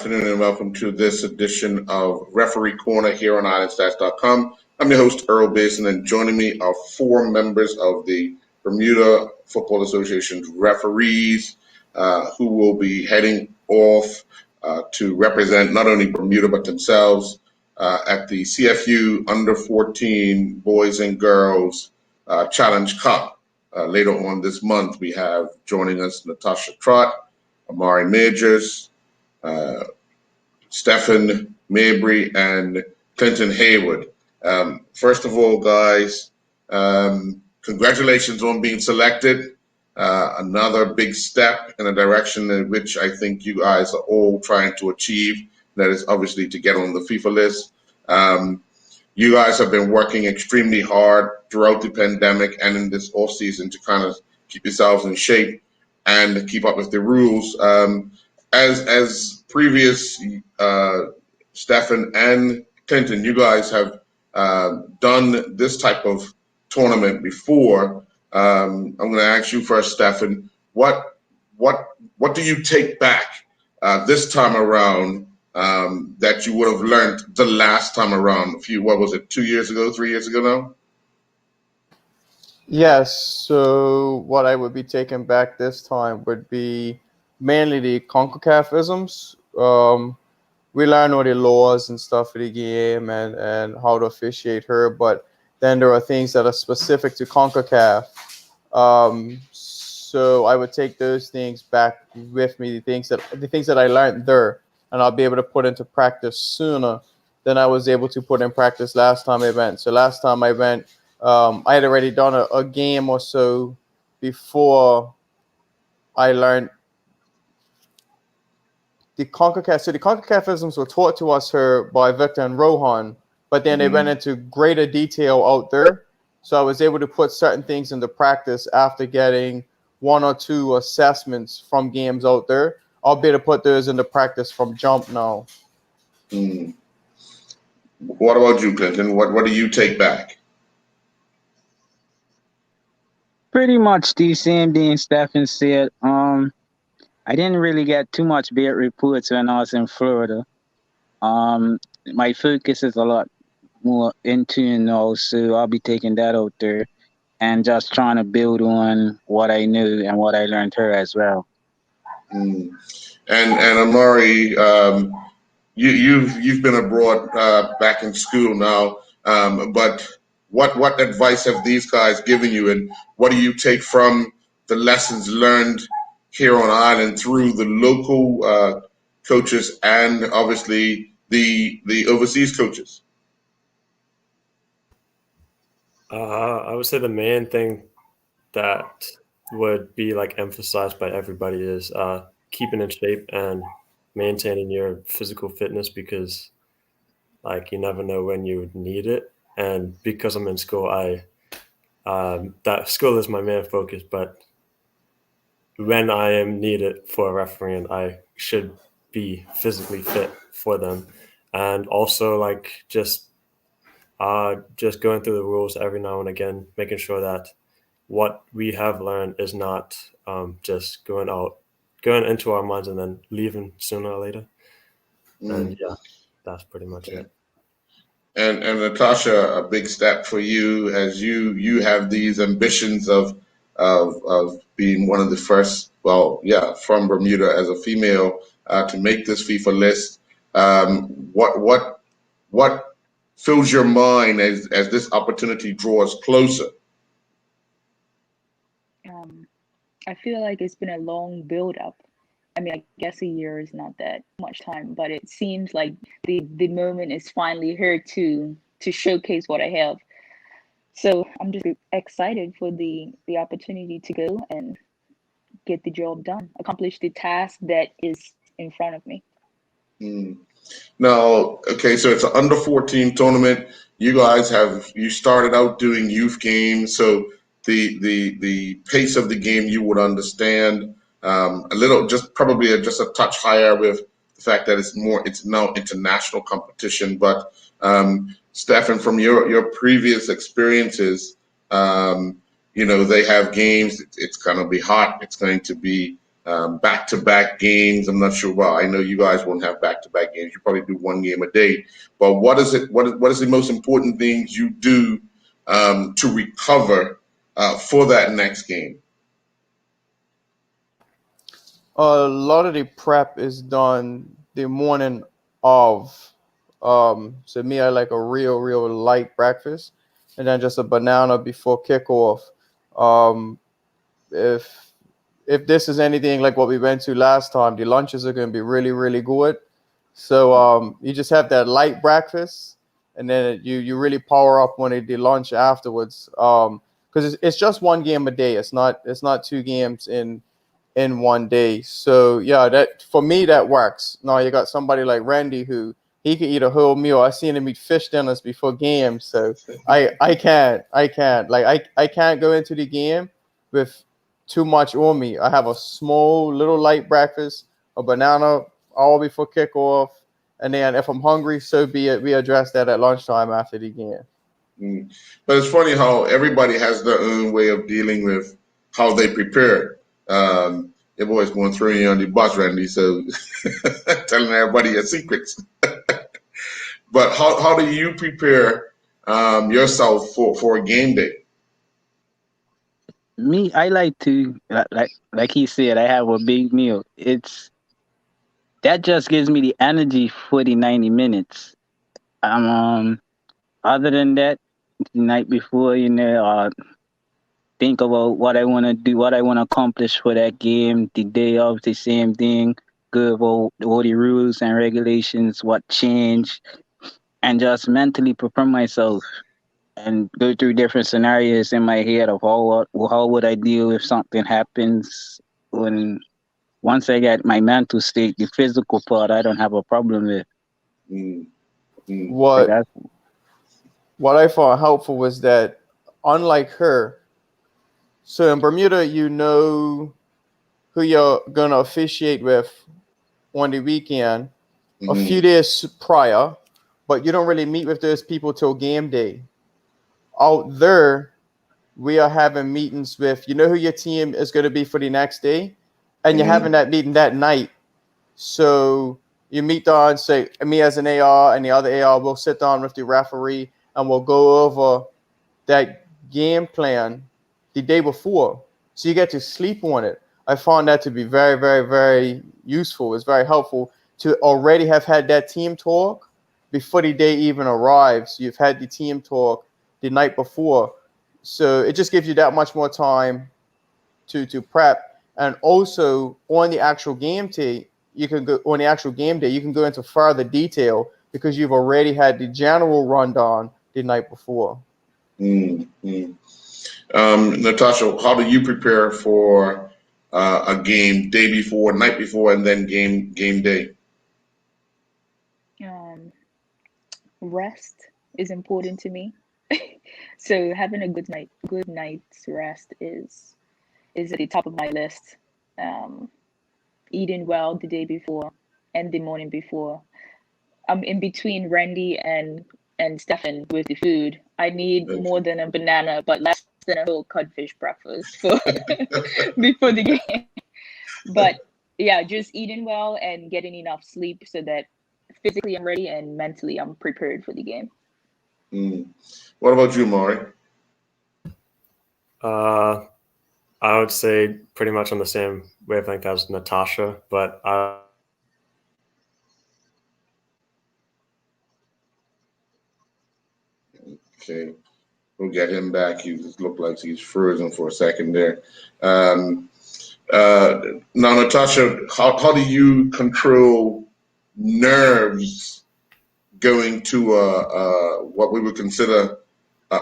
afternoon, and welcome to this edition of Referee Corner here on IslandStats.com. I'm your host, Earl Basin, and joining me are four members of the Bermuda Football Association's referees who will be heading off to represent not only Bermuda but themselves at the CFU Under 14 Boys and Girls Challenge Cup. Later on this month, we have joining us Natasha Trott, Amari Majors, Stephen Mabry, and Clinton Haywood. First of all, guys, congratulations on being selected. Another big step in a direction in which I think you guys are all trying to achieve. That is obviously to get on the FIFA list. You guys have been working extremely hard throughout the pandemic and in this off season to kind of keep yourselves in shape and keep up with the rules. As previous Stefan and Clinton, you guys have done this type of tournament before. I'm going to ask you first, Stefan. What do you take back this time around that you would have learned the last time around? What was it, 2 years ago, 3 years ago now? Yes, so what I would be taking back this time would be mainly the CONCACAF-isms. We learn all the laws and stuff for the game and how to officiate her, but then there are things that are specific to CONCACAF. So I would take those things back with me, the things that I learned there, and I'll be able to put into practice sooner than I was able to put in practice last time I went. So last time I went, I had already done a game or so before I learned the CONCACAF. So the CONCACAF-isms were taught to us here by Victor and Rohan, but then they went into greater detail out there. So I was able to put certain things into practice after getting one or two assessments from games out there. I'll be able to put those into practice from jump now. What about you, Clinton? What do you take back? Pretty much the same thing Stephen said. I didn't really get too much bad reports when I was in Florida. My focus is a lot more into now, so I'll be taking that out there and just trying to build on what I knew and what I learned here as well. And Amari, you've been abroad back in school now, but what advice have these guys given you, and what do you take from the lessons learned here on Ireland through the local coaches and obviously the overseas coaches? I would say the main thing that would be like emphasized by everybody is keeping in shape and maintaining your physical fitness, because like you never know when you need it. And because I'm in school, that school is my main focus, but when I am needed for refereeing, I should be physically fit for them. And also like just going through the rules every now and again, making sure that what we have learned is not just going into our minds and then leaving sooner or later. And yeah, that's pretty much it. And Natasha, a big step for you as you have these ambitions of being one of the first, from Bermuda as a female to make this FIFA list. What fills your mind as this opportunity draws closer? I feel like it's been a long build up. I mean, I guess a year is not that much time, but it seems like the moment is finally here to showcase what I have. So I'm just excited for the opportunity to go and get the job done, accomplish the task that is in front of me. Now, okay, so it's an under 14 tournament. You guys you started out doing youth games, so the pace of the game you would understand a little, just probably just a touch higher with the fact that it's now international competition. But Stefan, from your previous experiences, they have games. It's going to be hot. It's going to be back-to-back games. I'm not sure. Well, I know you guys won't have back-to-back games. You probably do one game a day. But what is it? What is the most important things you do to recover for that next game? A lot of the prep is done the morning of. So me, I like a real light breakfast, and then just a banana before kickoff. Um, if this is anything like what we went to last time, the lunches are going to be really good. So you just have that light breakfast, and then you really power up when the lunch afterwards. Because it's just one game a day. It's not two games in one day. So yeah, that for me that works. Now you got somebody like Randy who he can eat a whole meal. I seen him eat fish dinners before games. So I can't I can't go into the game with too much on me. I have a small little light breakfast, a banana all before kickoff, and then if I'm hungry, so be it. We address that at lunchtime after the game. But it's funny how everybody has their own way of dealing with how they prepare. Your boy's going to throw you on the bus, Randy, so telling everybody your secrets. But how do you prepare yourself for a game day? Me, I like to like he said, I have a big meal. It's that just gives me the energy for the 90 minutes. Other than that, the night before, think about what I want to do, what I want to accomplish for that game. The day of, the same thing. Go over all the rules and regulations, what changed, and just mentally prepare myself and go through different scenarios in my head of how would I deal if something happens. When once I get my mental state, the physical part, I don't have a problem with. Mm, mm, So What that's what I found helpful was that unlike her, so in Bermuda, you know who you're gonna officiate with on the weekend a few mhm, days prior, but you don't really meet with those people till game day. Out there, we are having meetings with you know who your team is going to be for the next day, and you're having mhm, that meeting that night. So you meet down, say me as an AR and the other AR will sit down with the referee and we'll go over that game plan the day before. So you get to sleep on it. I found that to be very useful. It's very helpful to already have had that team talk before the day even arrives. You've had the team talk the night before. So it just gives you that much more time to prep. And also on the actual game day, you can go on the actual game day, you can go into further detail because you've already had the general rundown the night before. mm, mm. Natasha, how do you prepare for a game day before, night before, and then game day? Um, Rest is important to me. So having a good night's rest is at the top of my list. Um, Eating well the day before and the morning before. I'm in between Randy and Stefan with the food. I need more Okay. than a banana, but less than a whole codfish breakfast for before the game. But yeah, just eating well and getting enough sleep so that physically I'm ready and mentally I'm prepared for the game. Mm. What about you, Maury? Uh, I would say pretty much on the same wavelength as Natasha, but Okay, we'll get him back. He just looked like he's frozen for a second there. Um, Now, Natasha, how do you control nerves going to what we would consider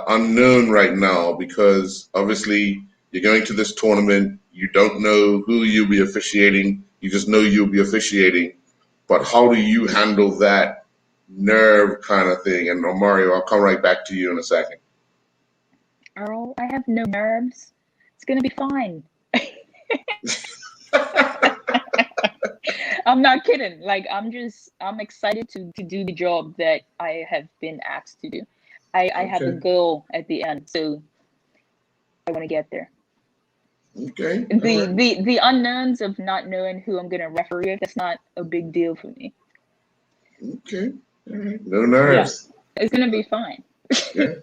unknown right now? Because obviously you're going to this tournament, you don't know who you'll be officiating, you just know you'll be officiating. But how do you handle that nerve kind of thing? And Mario, I'll come right back to you in a second. Earl, I have no nerves. It's gonna be fine. I'm not kidding. Like I'm excited to do the job that I have been asked to do. I have a Okay. goal at the end, so I want to get there. Okay. All right. The unknowns of not knowing who I'm gonna referee with, that's not a big deal for me. Okay. All right. No Yeah, nerves. it's gonna be fine. Yeah.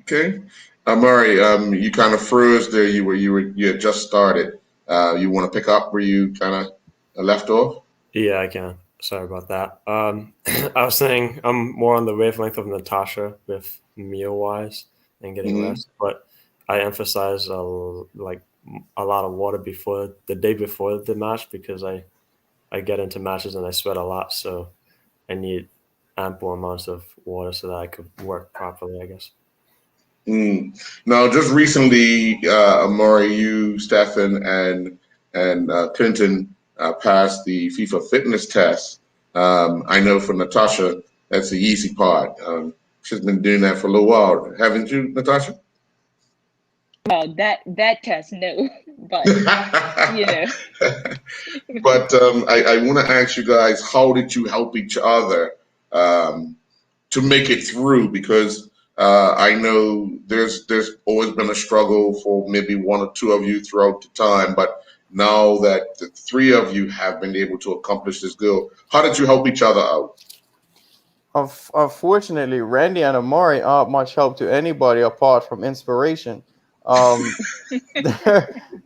Okay. Murray, you kind of froze there. You had just started. You want to pick up where you kind of left off? Yeah, I can. Sorry about that. I was saying I'm more on the wavelength of Natasha with meal wise and getting Hmm. rest, but I emphasize like a lot of water before the day before the match because I get into matches and I sweat a lot, so I need ample amounts of water so that I could work properly, I guess. Mm. Now, just recently, Amari, you, Stefan, and Clinton passed the FIFA fitness test. I know for Natasha, that's the easy part. She's been doing that for a little while, haven't you, Natasha? Well, that test, no, but you know, But I want to ask you guys, how did you help each other um, to make it through? Because I know there's always been a struggle for maybe one or two of you throughout the time, but now that the three of you have been able to accomplish this goal, how did you help each other out? Unfortunately, Randy and Amari aren't much help to anybody apart from inspiration. Um,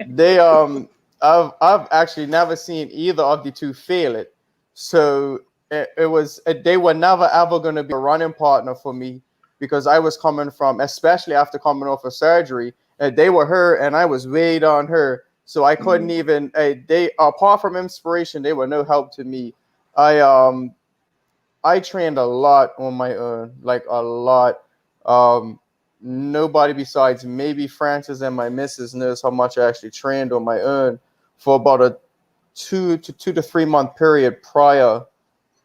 they I've actually never seen either of the two fail it. So it was they were never ever going to be a running partner for me because I was coming from, especially after coming off of surgery, they were her and I was weighed on her. So I couldn't Mhm. even they apart from inspiration, they were no help to me. I trained a lot on my own, like a lot. Um, Nobody besides maybe Francis and my missus knows how much I actually trained on my own for about a 2 to 3 month period prior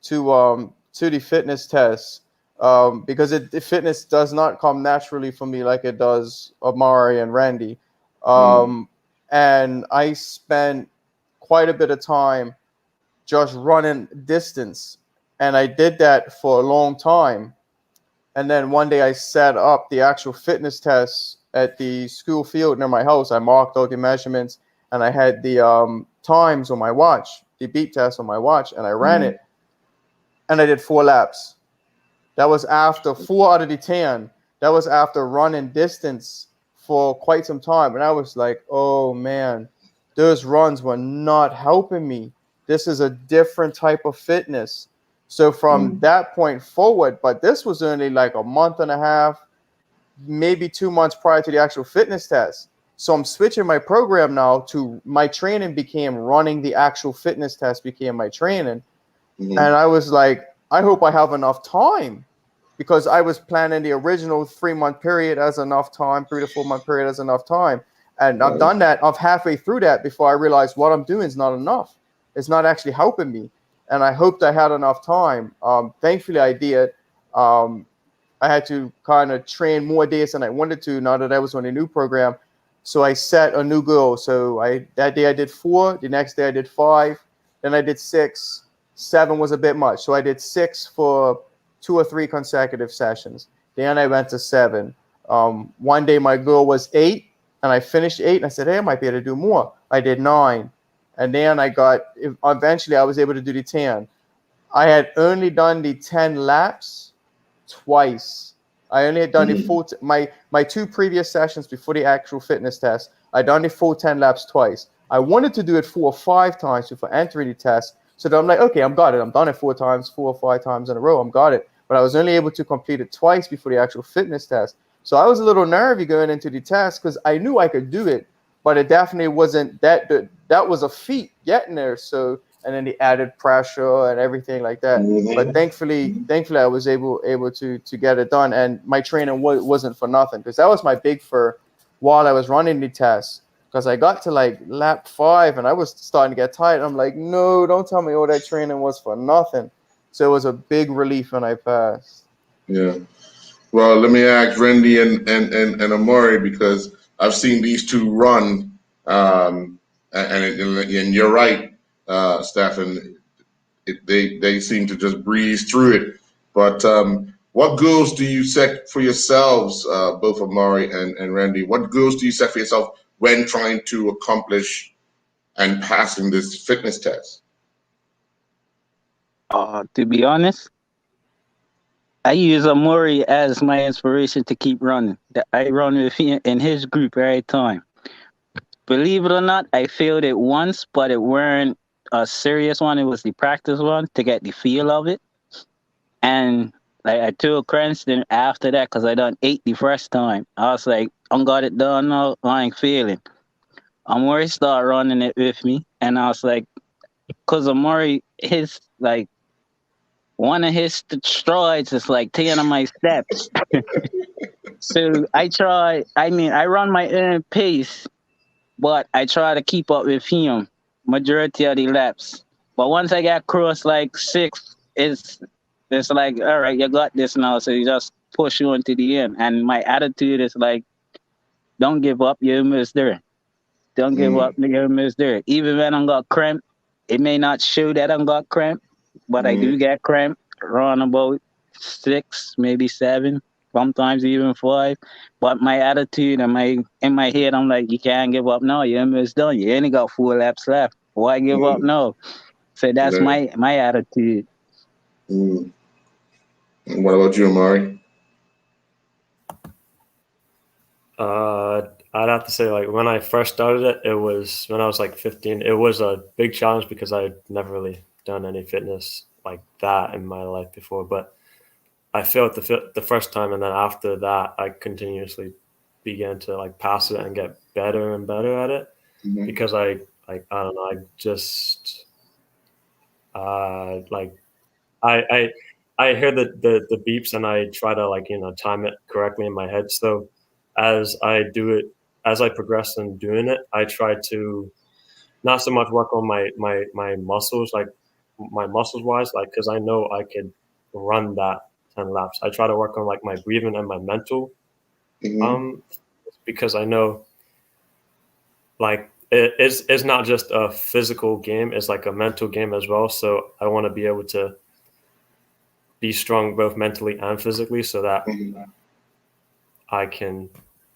to the fitness test. Because the fitness does not come naturally for me like it does Amari and Randy. Mm. Um, and I spent quite a bit of time just running distance. And I did that for a long time. And then one day I set up the actual fitness test at the school field near my house. I marked out the measurements and I had the times on my watch, the beat test on my watch, and I ran Mm. it. And I did 4 laps. That was after 4 out of the 10. That was after running distance for quite some time. And I was like, oh man, those runs were not helping me. This is a different type of fitness. So from Mm. that point forward, but this was only like a month and a half, maybe 2 months prior to the actual fitness test. So I'm switching my program now to my training became running the actual fitness test became my training. Mm. And I was like, I hope I have enough time because I was planning the original 3 month period as enough time, 3 to 4 month period as enough time. And I've Right. done that. I'm halfway through that before I realized what I'm doing is not enough. It's not actually helping me. And I hoped I had enough time. Thankfully, I did. Um, I had to kind of train more days than I wanted to now that I was on a new program. So I set a new goal. So that day I did 4, the next day I did 5, then I did 6. 7 was a bit much. So I did 6 for 2 or 3 consecutive sessions. Then I went to 7. One day my goal was 8 and I finished 8 and I said, hey, I might be able to do more. I did 9. And then eventually I was able to do the 10. I had only done the 10 laps twice. I only had done the Mm. full my 2 previous sessions before the actual fitness test. I done the full 10 laps twice. I wanted to do it 4 or 5 times before entering the test. So that I'm like, okay, I'm got it. I'm done it 4 times, 4 or 5 times in a row. I'm got it. But I was only able to complete it twice before the actual fitness test. So I was a little nervy going into the test because I knew I could do it, but it definitely wasn't that was a feat getting there. So and then the added pressure and everything like that. But Mhm. thankfully, I was able to get it done, and my training wasn't for nothing because that was my big for while I was running the test. Because I got to like lap 5 and I was starting to get tired. I'm like, no, don't tell me all that training was for nothing. So it was a big relief when I passed. Yeah. Well, let me ask Randy and Amari because I've seen these two run, and you're right, Stefan. They seem to just breeze through it. But what goals do you set for yourselves, both Amari and Randy? What goals do you set for yourself when trying to accomplish and passing this fitness test? To be honest, I use Amori as my inspiration to keep running. I run with him in his group every time. Believe it or not, I failed it once, but it weren't a serious one. It was the practice one to get the feel of it. And like I took credits then after that because I done 8 the first time. I was like, I got it done now. I ain't failing. Amori started running it with me. And I was like, because Amori, his like, one of his strides is like 10 of my steps. So I run my own pace, but I try to keep up with him majority of the laps. But once I get across like 6, it's like, all right, you got this now. So you just push you into the end. And my attitude is like, don't give up, you're almost there. Don't give up, you're almost there. Even when I got cramp, it may not show that I got cramp, but I do get cramp around about 6, maybe 7, sometimes even 5. But my attitude and in my head, I'm like, you can't give up now. You're almost done. You only got 4 laps left. Why give up now? So that's Right. my attitude. And what about you, Amari? I'd have to say, like, when I first started it, it was when I was like 15. It was a big challenge because I'd never really done any fitness like that in my life before. But I failed the first time, and then after that, I continuously began to like pass it and get better and better at it because I don't know, I just like I hear the beeps and I try to like time it correctly in my head. So as I progress in doing it, I try to not so much work on my muscles, like my muscles wise, like because I know I could run that 10 laps. I try to work on like my breathing and my mental, because I know like it's not just a physical game; it's like a mental game as well. So I want to be able to be strong both mentally and physically, so that I can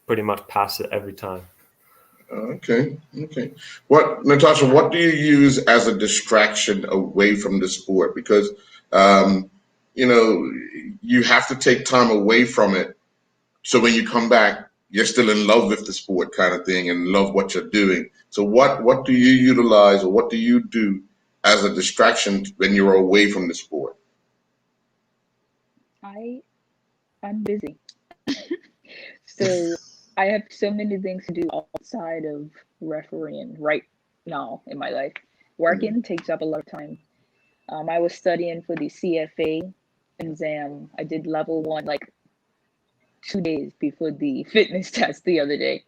pretty much pass it every time. Okay. Natasha, what do you use as a distraction away from the sport? Because, you know, you have to take time away from it. So when you come back, you're still in love with the sport kind of thing and love what you're doing. So what do you utilize or what do you do as a distraction when you're away from the sport? I'm busy. So I have so many things to do outside of refereeing right now in my life. Working takes up a lot of time. I was studying for the CFA exam. I did level 1 like 2 days before the fitness test the other day.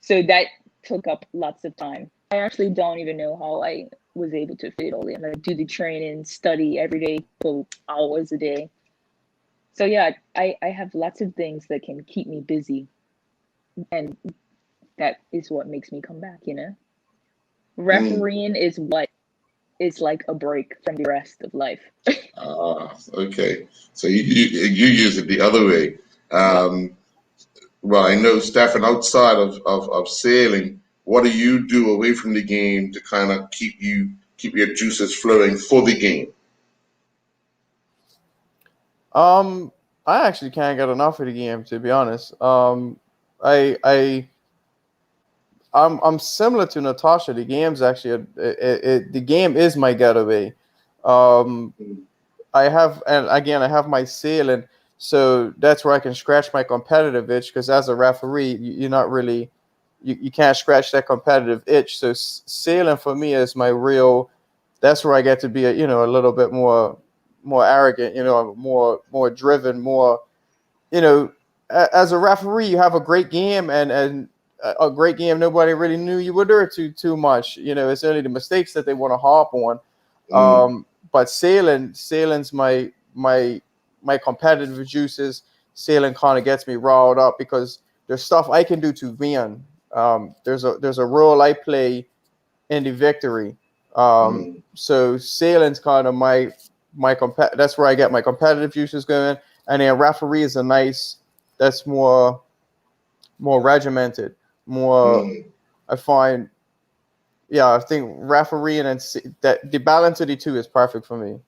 So that took up lots of time. I actually don't even know how I was able to fit it all in. I do the training, study every day for hours a day. So yeah, I have lots of things that can keep me busy. And that is what makes me come back, you know? Refereeing is what is like a break from the rest of life. Okay. So you use it the other way. Well, I know, Stefan, outside of sailing, what do you do away from the game to kind of keep your juices flowing for the game? I actually can't get enough of the game, to be honest. I I'm similar to Natasha. The game's actually the game is my getaway. Um, I have my ceiling, so that's where I can scratch my competitive itch. Because as a referee, you're not really you can't scratch that competitive itch. So sailing for me is my real. That's where I get to be a little bit more arrogant, more driven, more you know, as a referee, you have a great game and a great game. Nobody really knew you were there too much. It's only the mistakes that they want to harp on. But sailing's my competitive juices. Sailing kind of gets me riled up because there's stuff I can do to win. There's a role I play in the victory. So sailing's kind of that's where I get my competitive juices going. And then referee is that's more regimented. more. Mm, I find, yeah, I think refereeing and that the balance of the two is perfect for me.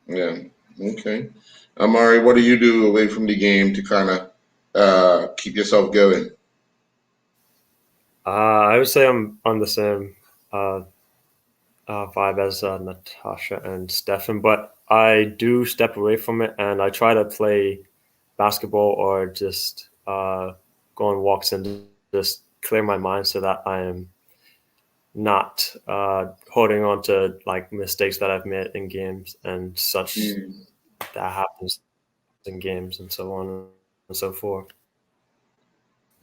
yeah. Okay. Amari, what do you do away from the game to kind of keep yourself going? I would say I'm on the same uh, vibe as Natasha and Stefan, but I do step away from it and I try to play basketball or just go on walks and just clear my mind so that I am not holding on to like mistakes that I've made in games and such Mm, that happens in games and so on and so forth.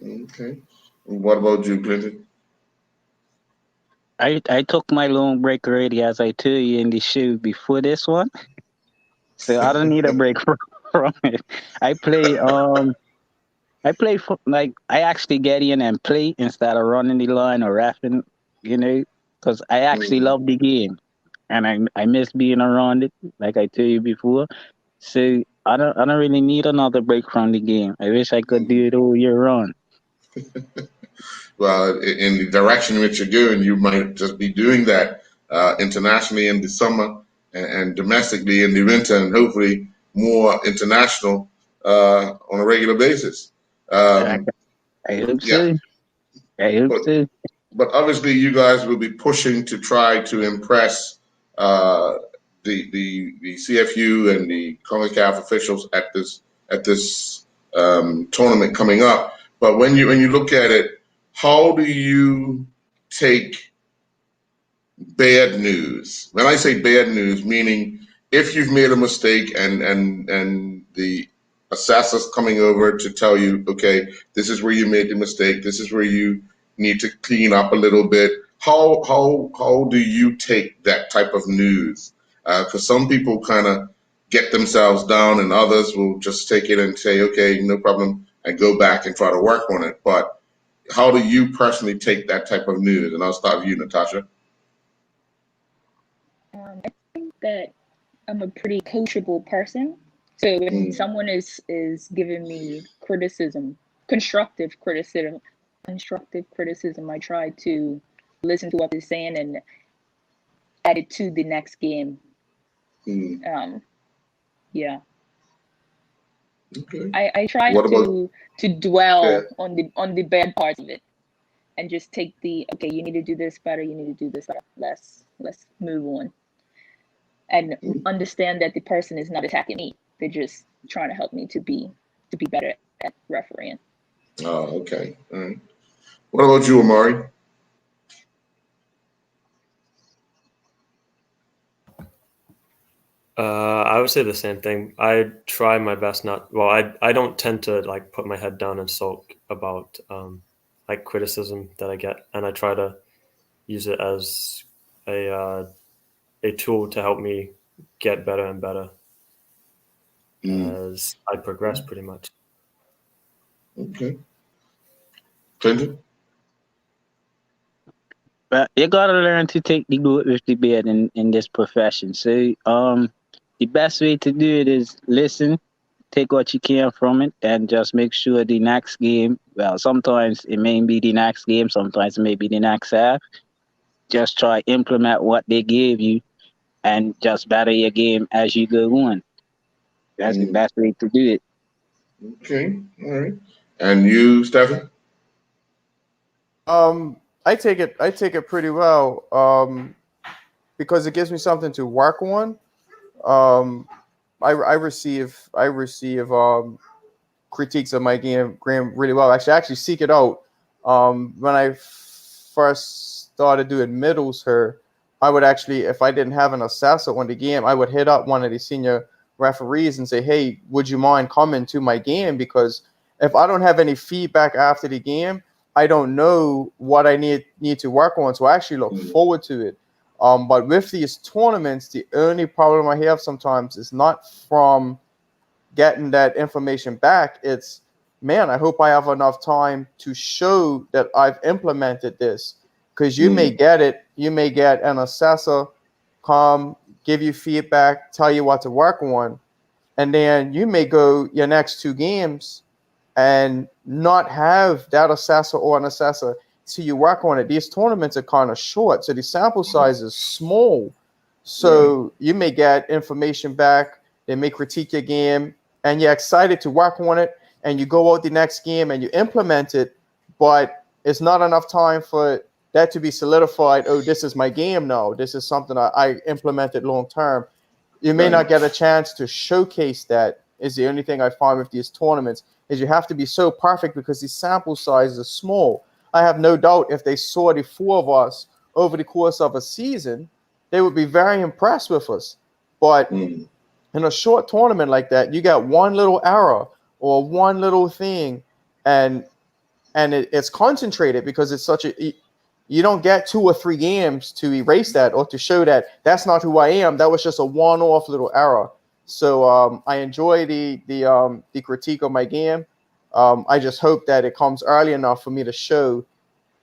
okay. What about you, Clinton? I took my long break already, as I told you in the show before this one, so I don't need a break from it. I play like I actually get in and play instead of running the line or rapping, because I actually Mm, love the game and I miss being around it, like I told you before. So I don't really need another break from the game. I wish I could do mm. it all year round. Well, in the direction in which you're going, you might just be doing that internationally in the summer and domestically in the winter, and hopefully more international on a regular basis. I, Um, I hope yeah, so. I hope but so. obviously you guys will be pushing to try to impress uh, the CFU and the CONCACAF officials at this tournament coming up. But when you look at it, how do you take bad news? When I say bad news, meaning if you've made a mistake and the assessor's coming over to tell you, okay, this is where you made the mistake, this is where you need to clean up a little bit. How do you take that type of news? Because some people kind of get themselves down, and others will just take it and say, okay, no problem, and go back and try to work on it. But how do you personally take that type of news? And I'll start with you, Natasha. I think that I'm a pretty coachable person. So when Mm, someone is giving me criticism, constructive criticism, I try to listen to what they're saying and add it to the next game. mm. Um, yeah, Okay. I try What not about to yeah? dwell on the bad parts of it and just take the okay. You need to do this better. You need to do this better. Let's move on and Mm. understand that the person is not attacking me. They're just trying to help me to be better at refereeing. Oh, okay. All right. What about you, Amari? I would say the same thing. I try my best not. Well, I don't tend to like put my head down and sulk about like criticism that I get, and I try to use it as a tool to help me get better and better Mm. as I progress. Pretty much. Okay. Clinton? But you gotta learn to take the good with the bad in this profession. So the best way to do it is listen, take what you can from it, and just make sure the next game, well, sometimes it may be the next game, sometimes it may be the next half. Just try implement what they gave you and just better your game as you go on. That's the Mm. best way to do it. Okay. All right. And you, Stephen? I take it pretty well. Because it gives me something to work on. Um, I receive critiques of my game really well. Actually, I actually seek it out. When I first started doing middles here, I would actually, if I didn't have an assessor on the game, I would hit up one of the senior referees and say, "Hey, would you mind coming to my game?" Because if I don't have any feedback after the game, I don't know what I need to work on. So I actually look Mm. forward to it. But with these tournaments, the only problem I have sometimes is not from getting that information back. It's, man, I hope I have enough time to show that I've implemented this. Because Mm. you may get an assessor come, give you feedback, tell you what to work on, and then you may go your next two games and not have that assessor or an assessor till you work on it. These tournaments are kind of short, so the sample size is small. So you may get information back, they may critique your game, and you're excited to work on it, and you go out the next game and you implement it, but it's not enough time for that to be solidified. Oh, this is my game now. This is something I implemented long term. You may not get a chance to showcase that. Is the only thing I find with these tournaments is you have to be so perfect because the sample size is small. I have no doubt if they saw the four of us over the course of a season, they would be very impressed with us. But in a short tournament like that, you got one little error or one little thing, and it's concentrated because it's such a, you don't get 2 or 3 games to erase that or to show that that's not who I am. That was just a one-off little error. So I enjoy the critique of my game. I just hope that it comes early enough for me to show,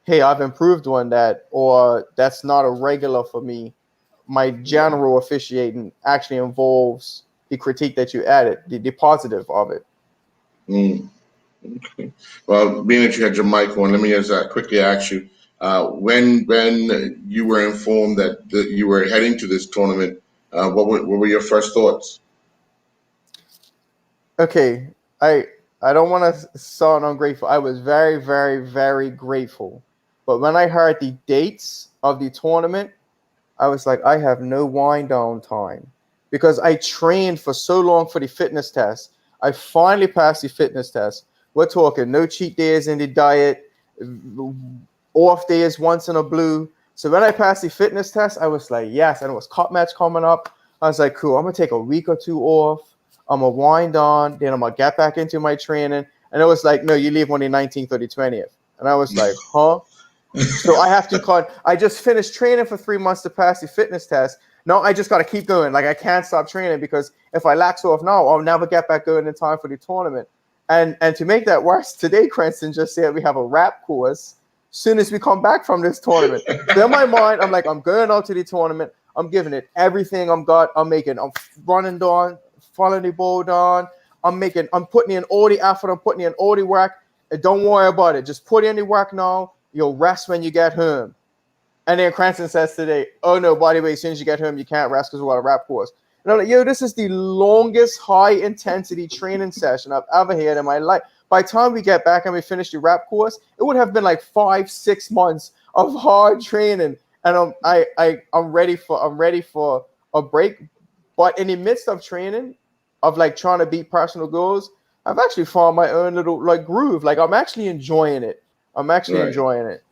hey, I've improved on that, or that's not a regular for me. My general officiating actually involves the critique that you added, the positive of it. Okay. Well, being that you had your mic on, let me just quickly ask you, when you were informed that you were heading to this tournament, what were your first thoughts? Okay, I don't want to sound ungrateful. I was very, very, very grateful. But when I heard the dates of the tournament, I was like, I have no wind down time because I trained for so long for the fitness test. I finally passed the fitness test. We're talking no cheat days in the diet, off days once in a blue. So when I passed the fitness test, I was like, yes. And it was cup match coming up. I was like, cool, I'm going to take a week or 2 off. I'm going to wind on. Then I'm going to get back into my training. And it was like, no, you leave on the 19th or the 20th. And I was like, huh? So I have to I just finished training for 3 months to pass the fitness test. No, I just got to keep going. Like, I can't stop training because if I lax off now, I'll never get back going in time for the tournament. And to make that worse, today, Cranston just said we have a rap course soon as we come back from this tournament. So in my mind, I'm like, I'm going out to the tournament. I'm giving it everything I'm got. I'm running down, following the ball down. I'm putting in all the effort. I'm putting in all the work. And don't worry about it. Just put in the work now. You'll rest when you get home. And then Cranston says today, oh no, by the way, as soon as you get home, you can't rest because we're on a rap course. And I'm like, yo, this is the longest high intensity training session I've ever had in my life. By the time we get back and we finish the rap course, it would have been like 5-6 months of hard training. And I'm ready for a break. But in the midst of training, of like trying to beat personal goals, I've actually found my own little like groove. Like I'm actually enjoying it. Enjoying it.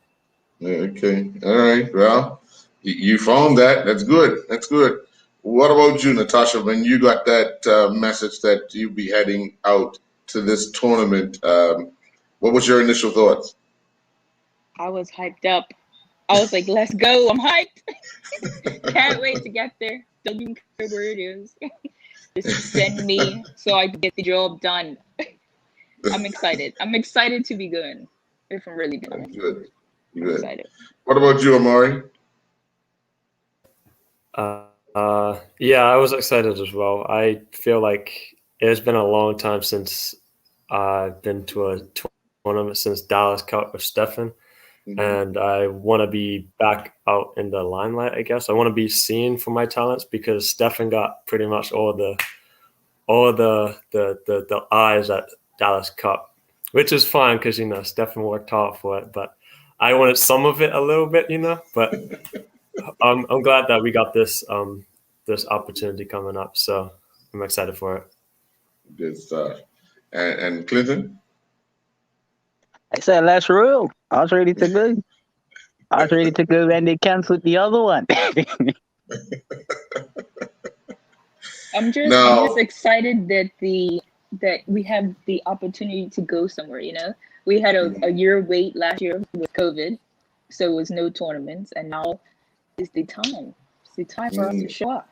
Okay. All right. Well, you found that. That's good. That's good. What about you, Natasha? When you got that message that you'd be heading out to this tournament, what was your initial thoughts? I was hyped up. I was like, let's go. I'm hyped. Can't wait to get there. Don't even care where it is. Just send me so I can get the job done. I'm excited. I'm excited to be going. If I'm really being honest. Good. I'm excited. What about you, Amari? Yeah, I was excited as well. I feel like it's been a long time since I've been to a tournament since Dallas Cup with Stefan. And I want to be back out in the limelight, I guess. I want to be seen for my talents because Stefan got pretty much all the eyes at Dallas Cup, which is fine because, Stefan worked hard for it. But I wanted some of it a little bit, But I'm glad that we got this opportunity coming up. So I'm excited for it. Good stuff. And Clinton? I said, let's roll. I was ready to go. When they canceled the other one. I'm just excited that we have the opportunity to go somewhere. We had a year wait last year with COVID, so it was no tournaments, and now is the time. It's the time for us to show up.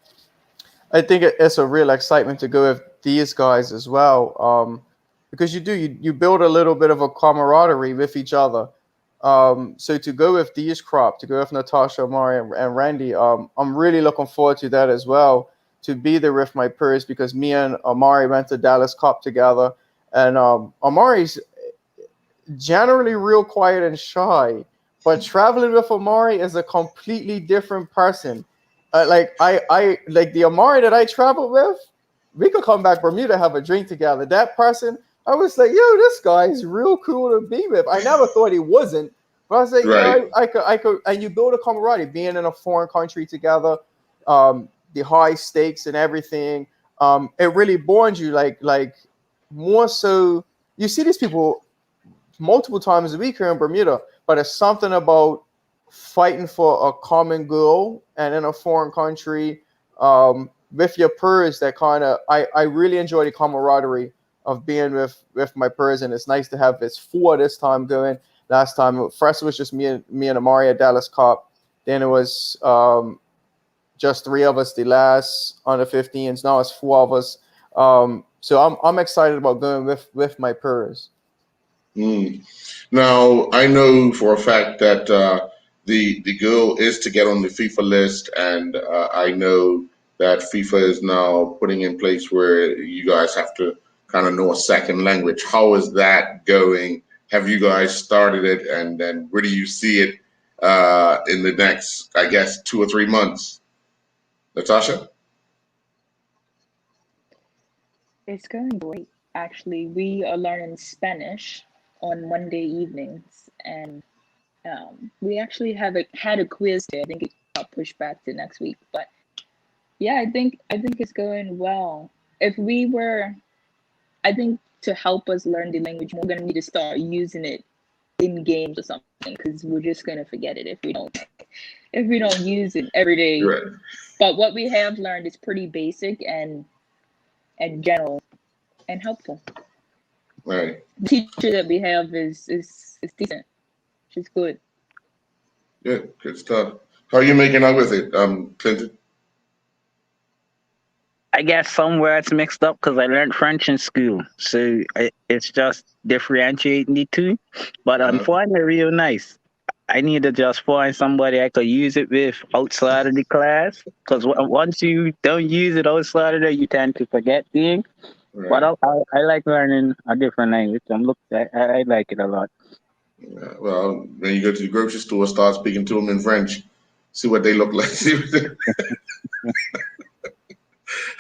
I think it's a real excitement to go with these guys as well, because you build a little bit of a camaraderie with each other. So to go with these crop, to go with Natasha, Amari, and Randy, I'm really looking forward to that as well. To be there with my peers because me and Amari went to Dallas Cup together, And Amari's generally real quiet and shy, but traveling with Amari is a completely different person. I like the Amari that I traveled with. We could come back Bermuda, have a drink together. That person, I was like, yo, this guy is real cool to be with. I never thought he wasn't, but I was like, Right. I could, and you build a camaraderie, being in a foreign country together, the high stakes and everything. It really bonds you, like more so. You see these people multiple times a week here in Bermuda, but it's something about fighting for a common goal and in a foreign country with your peers that kind of I really enjoy the camaraderie of being with my peers, and it's nice to have this four this time going. Last time first it was just me and Amari at Dallas Cup, then it was just three of us the last under 15s. Now it's four of us. So I'm excited about going with my peers. Mm. Now, I know for a fact that the goal is to get on the FIFA list, and I know that FIFA is now putting in place where you guys have to kind of know a second language. How is that going? Have you guys started it, and then where do you see it in the next, I guess, 2 or 3 months? Natasha? It's going great. Actually, we are learning Spanish on Monday evenings, and we actually had a quiz there. I think it got pushed back to next week, but yeah, I think it's going well. If we were, I think to help us learn the language, we're gonna need to start using it in games or something, because we're just gonna forget it if we don't use it every day. Right. But what we have learned is pretty basic and general and helpful. Right. The teacher that we have is decent. She's good. Good stuff. How are you making out with it, Clinton? I guess somewhere it's mixed up because I learned French in school, so it's just differentiating the two. But I'm Uh-huh. finding it real nice. I need to just find somebody I could use it with outside of the class, because once you don't use it outside of there, you tend to forget things. But Right. I like learning a different language. I like it a lot. Yeah, well, when you go to the grocery store, start speaking to them in French. See what they look like.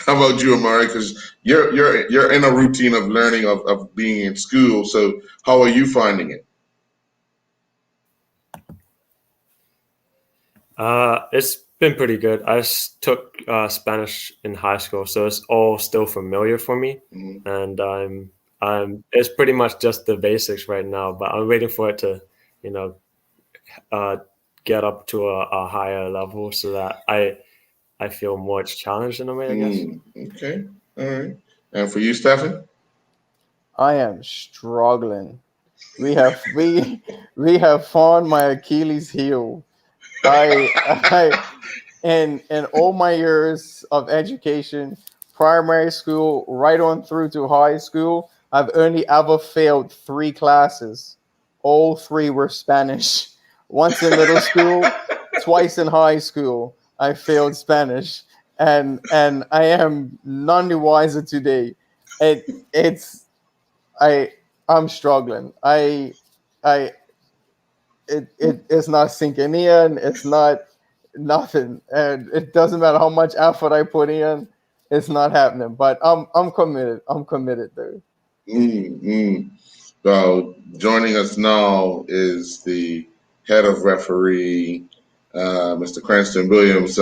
How about you, Amari? Because you're in a routine of learning of being in school. So how are you finding it? It's been pretty good. Took Spanish in high school, so it's all still familiar for me, Mm-hmm. and it's pretty much just the basics right now. But I'm waiting for it to, you know, uh, get up to a higher level so that I feel more challenged in a way, I guess. Okay. All right. And for you, Stefan? I am struggling. We have found my Achilles heel. I in all my years of education, primary school right on through to high school, I've only ever failed three classes. All three were Spanish. Once in middle school, twice in high school. I failed Spanish, and I am none the wiser today. It's I I'm struggling. I it's not sinking in. It's not nothing, and it doesn't matter how much effort I put in. It's not happening. But I'm committed. I'm committed, though. Mm-hmm. So joining us now is the head of referee, Mr. Cranston Williams.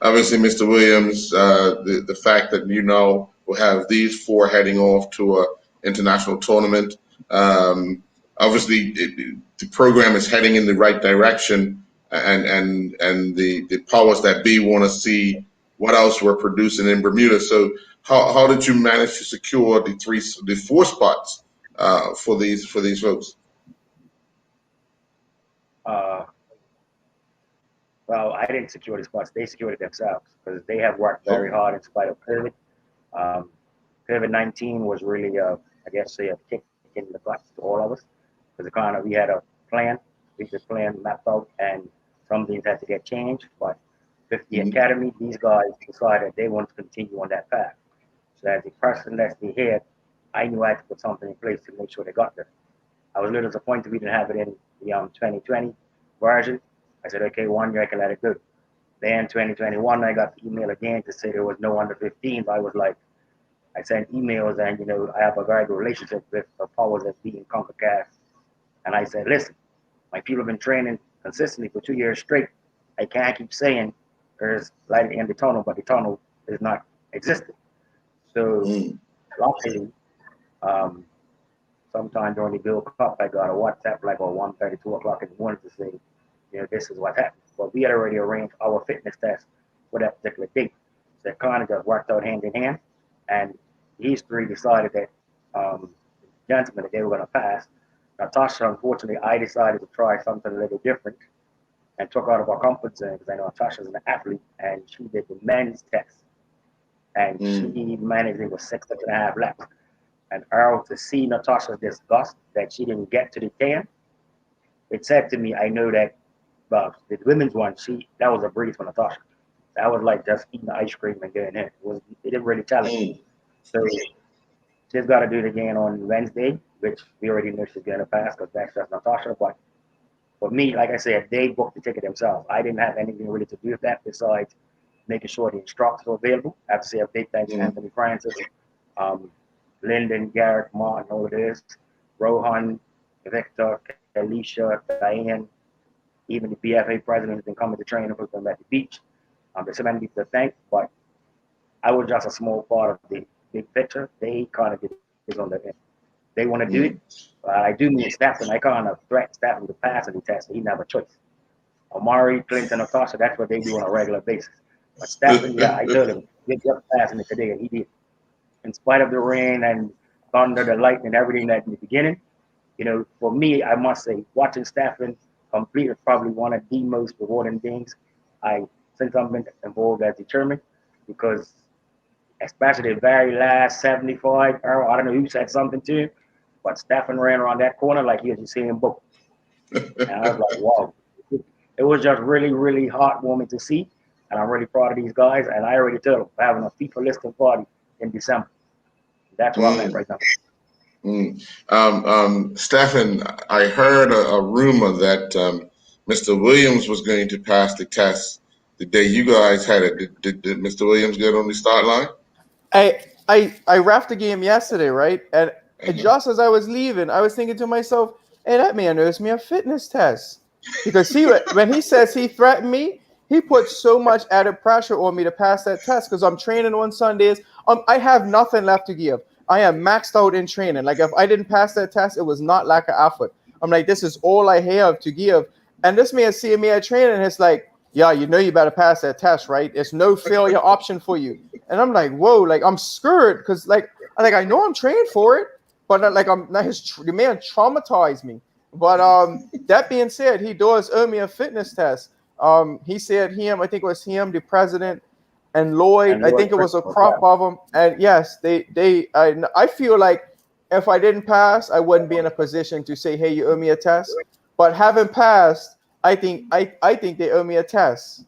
Obviously, Mr. Williams, the fact that we'll have these four heading off to a international tournament. Obviously, the program is heading in the right direction, and the powers that be want to see what else we're producing in Bermuda. So, how did you manage to secure the four spots for these folks? Uh, well, I didn't secure the spots; they secured it themselves because they have worked very Oh, hard in spite of COVID. Um, COVID-19 was really, I guess, a kick in the butt to all of us because we had a plan, we the plan mapped out, and some things had to get changed. But with the mhm. academy, these guys decided they want to continue on that path. So as the person that's the head, I knew I had to put something in place to make sure they got there. I was a little disappointed we didn't have it in the 2020 version. I said, okay, 1 year I can let it go. Then 2021, I got the email again to say there was no under 15s. I was like, I sent emails, and I have a very good relationship with the powers that be in CONCACAF. And I said, listen, my people have been training consistently for 2 years straight. I can't keep saying there's light at the end of the tunnel, but the tunnel is not existing. So luckily, sometime during the Bill Cup, I got a WhatsApp like at 1:30, 2 o'clock in the morning to say, this is what happened. But we had already arranged our fitness test for that particular date. So it kind of just worked out hand in hand. And these three decided that gentlemen that they were going to pass. Natasha, unfortunately, I decided to try something a little different and took out of our comfort zone because I know Natasha's an athlete, and she did the men's test. And she managed it with 6.5 laps. And Earl, to see Natasha's disgust that she didn't get to the 10, it said to me, I know that the women's one, that was a breeze for Natasha. That was like just eating ice cream and getting in. It didn't really challenge me. So she's got to do it again on Wednesday, which we already know she's going to pass because that's just Natasha. But for me, like I said, they booked the ticket themselves. I didn't have anything really to do with that besides making sure the instructors were available. I have to say a big thanks to Anthony Francis, Lyndon, Garrett, Martin, all of this, Rohan, Victor, Alicia, Diane, even the BFA president has been coming to train with them at the beach. There's so many people to thank, but I was just a small part of the big picture. They kind of did this on their end. They want to do it, but I do need Stafford. I kind of threatened Stafford to pass the test, so he didn't have a choice. Amari, Clinton, Natasha, that's what they do on a regular basis. But Stafford, I told him, get up passing it today, and he did. In spite of the rain and thunder, the lightning, everything that in the beginning, for me, I must say, watching Stafford complete is probably one of the most rewarding things since I've been involved as determined, because especially the very last 75, Earl, I don't know who said something to him, but Stafford ran around that corner like he was just seeing book. And I was like, wow. It was just really, really heartwarming to see, and I'm really proud of these guys. And I already told them we're having a FIFA listing party in December. That's where I'm at right now. Stephen, I heard a rumor that Mr. Williams was going to pass the test the day you guys had it. Did Mr. Williams get on the start line? I reffed the game yesterday, right? And just as I was leaving, I was thinking to myself, hey, that man owes me a fitness test. Because when he says he threatened me, he put so much added pressure on me to pass that test because I'm training on Sundays. I have nothing left to give. I am maxed out in training. Like, if I didn't pass that test, it was not lack of effort. I'm like, this is all I have to give. And this man seeing me at training, and it's like, yeah, you better pass that test, right? There's no failure option for you. And I'm like, whoa, like, I'm scared because like I know I'm trained for it, but like the man traumatized me. But that being said, he does owe me a fitness test. He said I think it was him, the president, and Lloyd. I think it was a crop of them. And yes, I feel like if I didn't pass, I wouldn't be in a position to say, hey, you owe me a test. But having passed, I think they owe me a test.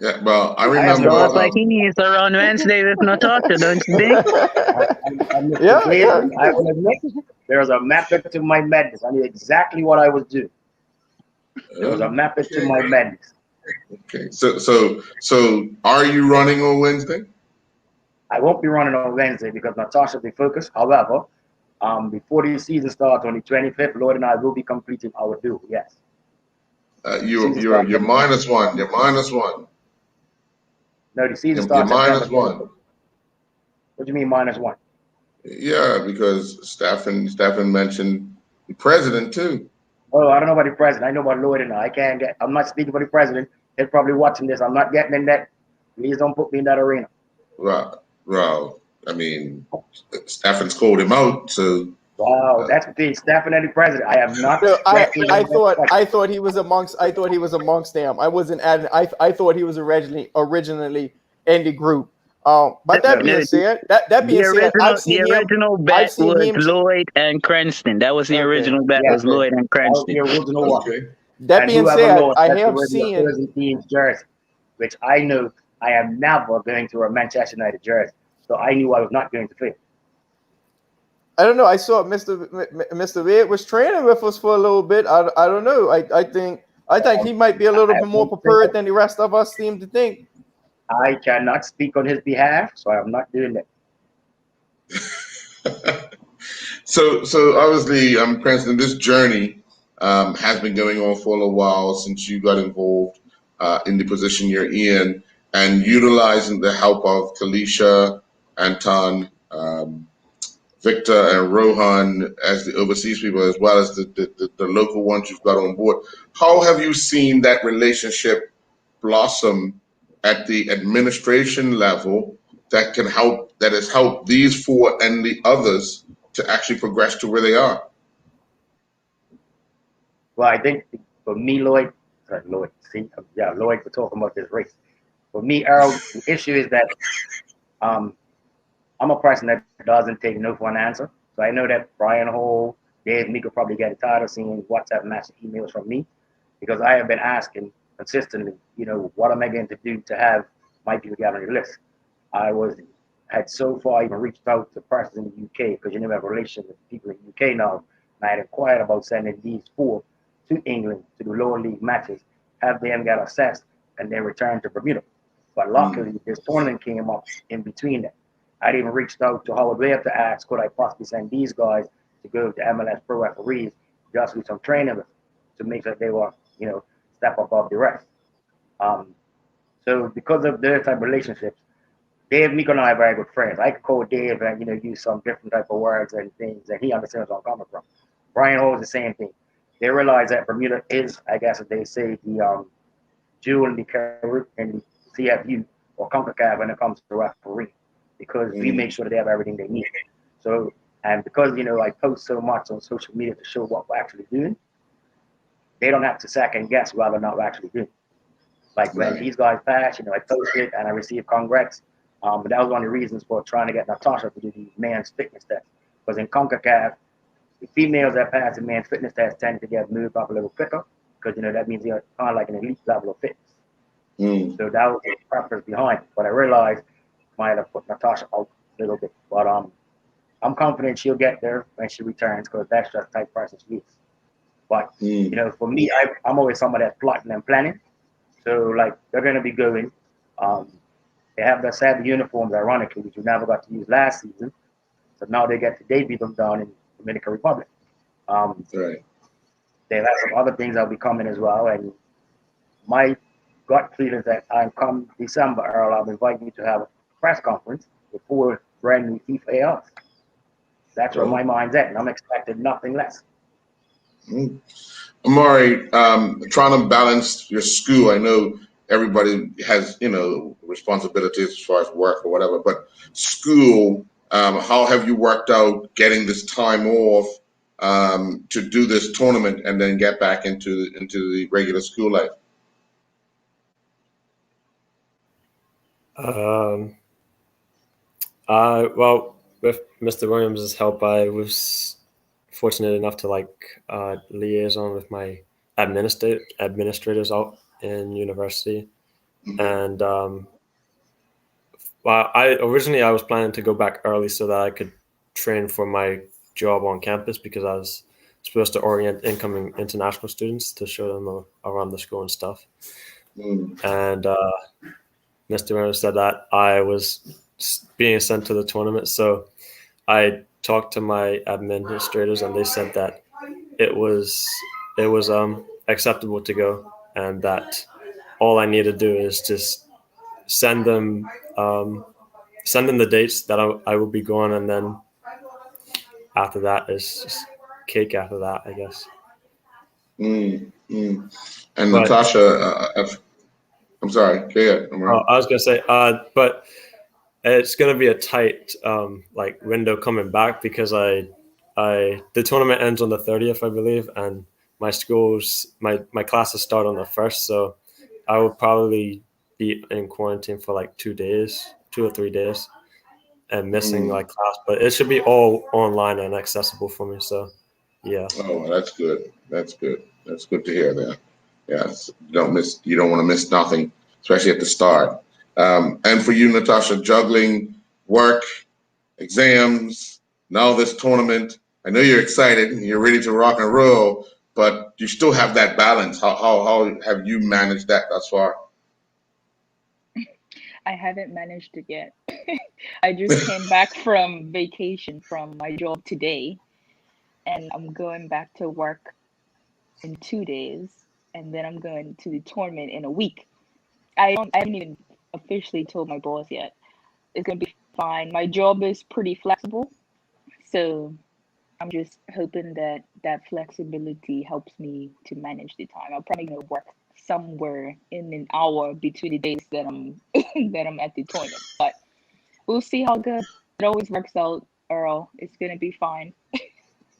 Yeah, well, I remember. So it's like he needs to run Wednesday with Natasha, don't you think? Yeah. I will admit, there's a method to my madness. I knew exactly what I was doing. There was a method to my madness. Okay, so are you running on Wednesday? I won't be running on Wednesday because Natasha will be focused. However, before the season starts on the 25th, Lloyd and I will be completing our duel. Yes. You're -1. You're -1. No, the season You're starts. -1. What do you mean -1? Yeah, because Stephen mentioned the president too. Oh, I don't know about the president. I know about Lloyd and I. I'm not speaking for the president. He's probably watching this. I'm not getting in that. Please don't put me in that arena. Well, I mean, Stephen's called him out, so. Wow, that's between Stephen and the president. I have not. No, I thought he was amongst them. I wasn't adding. I thought he was originally in the group. But that being said, I've seen the original bet was Lloyd and Cranston. That was the original bet. Was Lloyd and Cranston. That was the original one. Okay. That being said, I have seen team's jersey, which I know I am never going to wear a Manchester United jersey. So I knew I was not going to fail. I don't know. I saw Mr. Red was training with us for a little bit. I don't know. I think he might be a little bit more prepared than the rest of us seem to think. I cannot speak on his behalf, so I'm not doing that. So obviously, Cranston, this journey has been going on for a little while since you got involved in the position you're in, and utilizing the help of Kalisha, Anton, Victor, and Rohan as the overseas people, as well as the local ones you've got on board. How have you seen that relationship blossom at the administration level that has helped these four and the others to actually progress to where they are? Well, I think for me, Lloyd, Lloyd, we're talking about this race. For me, Earl, the issue is that I'm a person that doesn't take no for an answer. So I know that Brian Hall, Dave Meeker probably get tired of seeing WhatsApp massive emails from me, because I have been asking consistently, what am I going to do to have my people get on the list? I had so far even reached out to persons in the UK, because we have a relation with people in the UK now, and I had inquired about sending these four to England to do lower league matches, have them get assessed, and then return to Bermuda. But luckily, this tournament came up in between that. I'd even reached out to Howard Webb to ask, could I possibly send these guys to go to MLS Pro referees, just do some training with them, to make sure they were, step above the rest. So because of their type of relationships, Dave, Miko, and I are very good friends. I could call Dave and use some different type of words and things, and he understands where I'm coming from. Brian Hall is the same thing. They realize that Bermuda is, I guess, as they say, the jewel in the CFU or CONCACAF when it comes to referee, because we make sure that they have everything they need. So, and because I post so much on social media to show what we're actually doing, they don't have to second guess whether or not we're actually doing. Like when these guys pass, I posted and I received congrats. But that was one of the reasons for trying to get Natasha to do these men's fitness tests. Because in CONCACAF, the females that pass the men's fitness test tend to get moved up a little quicker, because that means they're kind of like an elite level of fitness. So that was the purpose behind it. But I realized I might have put Natasha out a little bit. But I'm confident she'll get there when she returns, because that's just the type of person she is. But for me, I'm always somebody that's plotting and planning. So like they're gonna be going. They have the sad uniforms, ironically, which we never got to use last season. So now they get to debut them down in Dominican Republic. Right. They have some other things that'll be coming as well. And my gut feeling is that come December, Earl, I'll invite you to have a press conference with 4 brand new FIFA ARs. That's where my mind's at, and I'm expecting nothing less. Amari, trying to balance your school. I know everybody has, responsibilities as far as work or whatever, but school, how have you worked out getting this time off to do this tournament and then get back into the regular school life? Well, with Mr. Williams' help, I was fortunate enough to liaison with my administrators out in university, and I was planning to go back early so that I could train for my job on campus, because I was supposed to orient incoming international students to show them around the school and stuff. And Mr. Williams said that I was being sent to the tournament, so I talked to my administrators, and they said that it was acceptable to go, and that all I need to do is just send them the dates that I will be gone, and then after that is just cake after that, I guess. And But, Natasha, I'm sorry, go ahead. I was gonna say, but it's gonna be a tight window coming back, because the tournament ends on the 30th, I believe, and my classes start on the 1st, so I will probably be in quarantine for 2 or 3 days, and missing class. But it should be all online and accessible for me. So, yeah. Oh, that's good. That's good. That's good to hear. That. Yes, you don't want to miss nothing, especially at the start. And for you, Natasha, juggling work, exams, now this tournament. I know you're excited and you're ready to rock and roll, but you still have that balance. How have you managed that thus far? I haven't managed it yet. I just came back from vacation from my job today, and I'm going back to work in 2 days, and then I'm going to the tournament in a week. I haven't even officially told my boss yet. It's gonna be fine. My job is pretty flexible, so I'm just hoping that that flexibility helps me to manage the time. I'm probably gonna work somewhere in an hour between the days that I'm that I'm at the tournament. But we'll see how good it always works out, Earl. It's gonna be fine.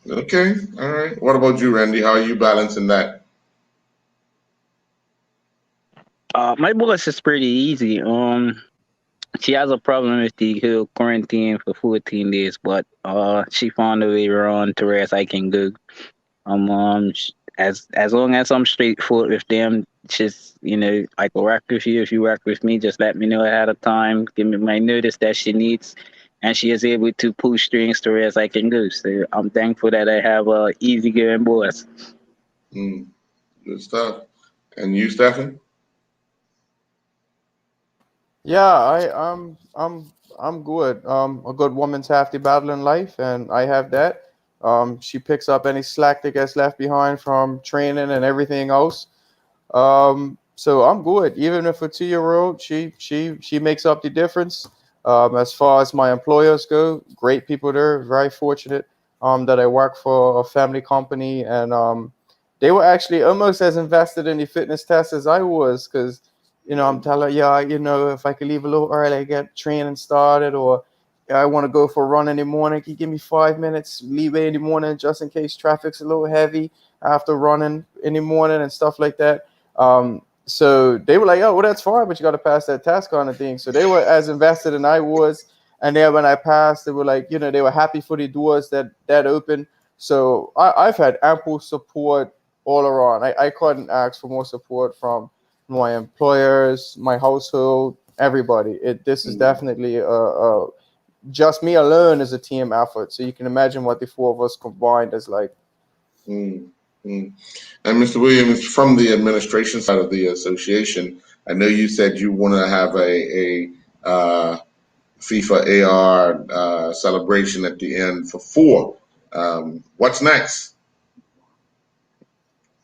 Okay, all right. What about you, Randy? How are you balancing that? My boss is pretty easy. She has a problem with the whole quarantine for 14 days, but she found a way around to where I can go. As long as I'm straightforward with them, just I can work with you. If you work with me, just let me know ahead of time. Give me my notice that she needs, and she is able to pull strings to where I can go. So I'm thankful that I have a easygoing boss. Mm, good stuff. And you, Stefan? Yeah, I'm good. A good woman's half the battle in life, and I have that. She picks up any slack that gets left behind from training and everything else. So I'm good. Even if a 2 year old, she makes up the difference. As far as my employers go, great people there. Very fortunate that I work for a family company, and they were actually almost as invested in the fitness test as I was, because I'm telling yeah, if I could leave a little early, get training started, or I want to go for a run in the morning. Can you give me 5 minutes leeway in the morning just in case traffic's a little heavy after running in the morning and stuff like that. So they were like, oh, well, that's fine, but you got to pass that test kind of thing. So they were as invested in I was. And then when I passed, they were like, they were happy for the doors that opened. So I've had ample support all around. I couldn't ask for more support from my employers, my household, everybody. This is definitely just me alone is a team effort. So you can imagine what the four of us combined is like. Mm, mm. And Mr. Williams, from the administration side of the association, I know you said you want to have a FIFA AR celebration at the end for four. What's next?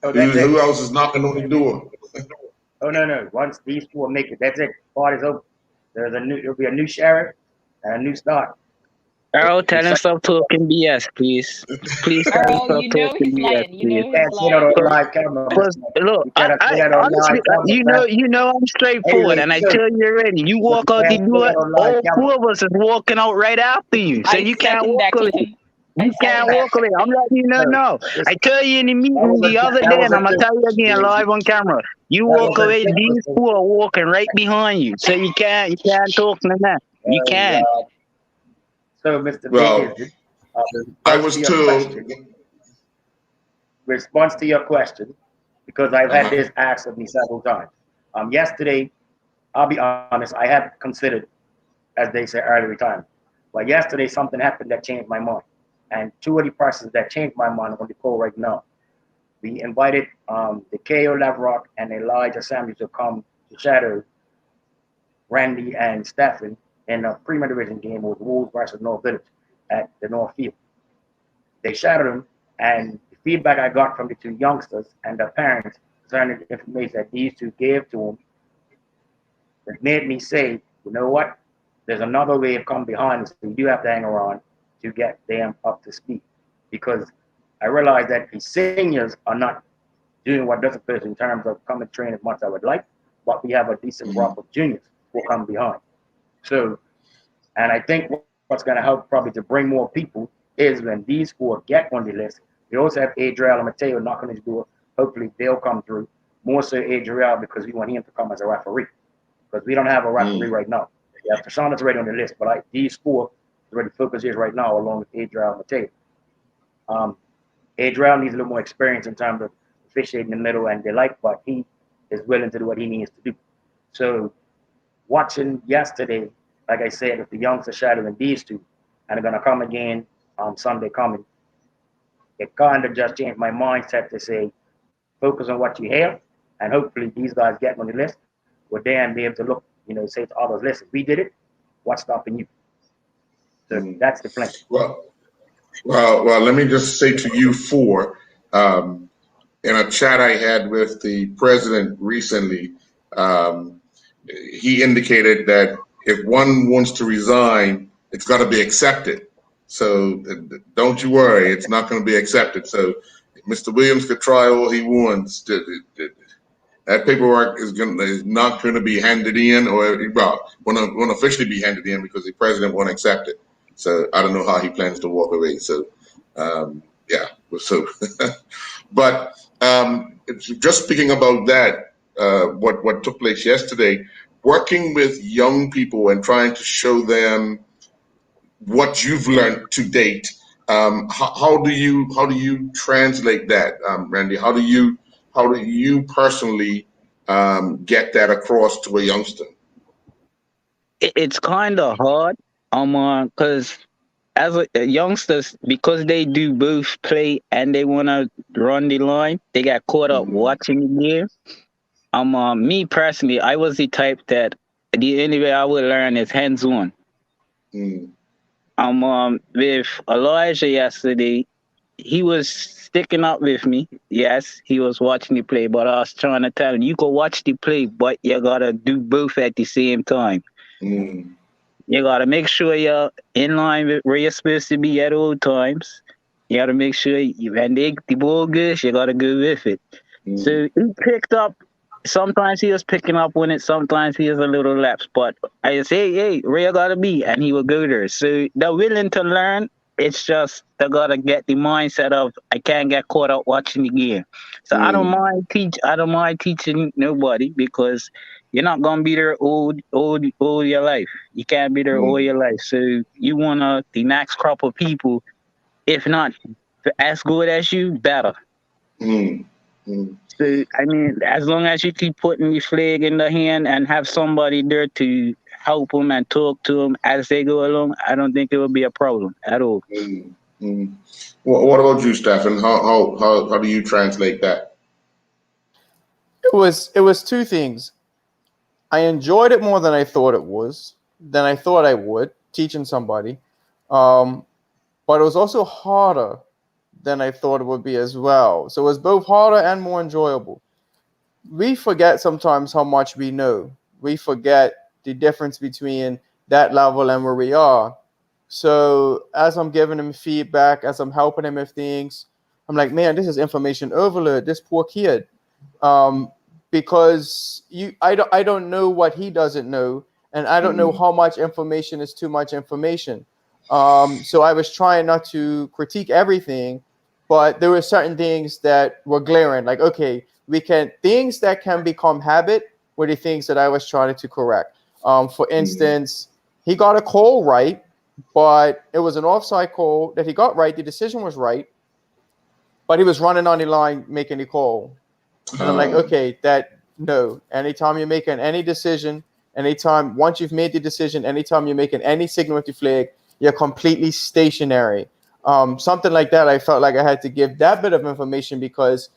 So Who that's it. who else is knocking on the door? Oh no. Once these four make it, that's it. Party's over. There'll be a new sheriff and a new start. Earl, We tell him say stop talking BS, please. Please tell him Earl, stop you know talking he's BS, lying. You please. know we he's can't say that lying. on live camera, Cause Mister. look, We cannot say I that on honestly, live camera, man. you know, I'm Hey, straightforward, and I listen, tell you already. You we walk out the can't say door, that on live all camera. four of us is walking out right after you, so I you can't second walk that, away. Cliff. I You can't second that. walk away. I'm letting you know. No, No, this, I tell you in the that meeting was the other day, that was and a I'm gonna joke. tell you again live on camera. You That walk was a away, joke, these Mister. four are walking right behind you, so you can't talk to them. You can't. Uh, so, Mister Well, David, I response to was your told. question, response to your question, because I've had Uh-huh. this asked of me several times. Yesterday, I'll be honest, I had considered, as they say, early retirement. But yesterday, something happened that changed my mind. And two of the persons that changed my mind are on the call right now. We invited the K.O. Lavrock and Elijah Samuels to come to shadow Randy and Stephen in a Premier Division game with Wolves versus North Village at the North Field. They shadowed him, and the feedback I got from the two youngsters and their parents concerning the information that these two gave to him, it made me say, you know what? There's another way of coming behind this. So you do have to hang around to get them up to speed. Because I realize that the seniors are not doing what they're supposed to in terms of coming to train as much as I would like, but we have a decent crop of juniors who come behind. So, and I think what's going to help probably to bring more people is when these four get on the list. We also have Adriel and Mateo knocking his door. Hopefully they'll come through. More so Adriel because we want him to come as a referee. Because we don't have a referee Mm, right now. Yeah, Tashana's already on the list, but these four is where the focus is right now, along with Adriel and Mateo. Um, Adriel needs a little more experience in terms of officiating in the middle and the like, but he is willing to do what he needs to do. So watching yesterday, like I said, if the youngsters shadowing these two, and they're gonna come again Sunday coming, it kind of just changed my mindset to say, focus on what you have, and hopefully these guys get on the list will then be able to look, say to others, listen, we did it. What's stopping you? So that's the plan. Well. Let me just say to you four, in a chat I had with the president recently, he indicated that if one wants to resign, it's got to be accepted. So don't you worry, it's not going to be accepted. So Mr. Williams could try all he wants. That paperwork is not going to be handed in, or won't officially be handed in because the president won't accept it. So I don't know how he plans to walk away. So yeah, so but just speaking about that, what took place yesterday, working with young people and trying to show them what you've learned to date. How do you translate that, Randy? How do you personally get that across to a youngster? It's kind of hard, because as a youngsters, because they do both play and they want to run the line, they got caught up watching the game. Me personally, I was the type that the only way I would learn is hands on. With Elijah yesterday, he was sticking up with me. Yes, he was watching the play, but I was trying to tell him, you can watch the play, but you gotta do both at the same time. You gotta make sure you're in line with where you're supposed to be at all times. You gotta make sure when the ball goes, you gotta go with it. So he picked up. Sometimes he was picking up on it. Sometimes he was a little lapsed. But I say, hey, where you gotta be, and he will go there. So they're willing to learn. It's just they gotta get the mindset of I can't get caught up watching the game. So I don't mind teaching nobody because you're not gonna be there all your life. You can't be there all your life. So you wanna the next crop of people, if not as good as you, better. So I mean, as long as you keep putting the flag in the hand and have somebody there to help them and talk to them as they go along, I don't think it will be a problem at all. What about you, Stefan? How do you translate that? It was two things. I enjoyed it more than I thought I would, teaching somebody. But it was also harder than I thought it would be as well. So it was both harder and more enjoyable. We forget sometimes how much we know. We forget the difference between that level and where we are. So as I'm giving him feedback, as I'm helping him with things, I'm like, man, this is information overload. This poor kid. Because I don't know what he doesn't know, and I don't know how much information is too much information. So I was trying not to critique everything, but there were certain things that were glaring. Like, okay, things that can become habit were the things that I was trying to correct. For instance, he got a call right, but it was an offside call that he got right. The decision was right, but he was running on the line making the call. And I'm like, okay, no. Anytime you're making any decision, once you've made the decision, anytime you're making any signal with the flag, you're completely stationary. Something like that, I felt like I had to give that bit of information because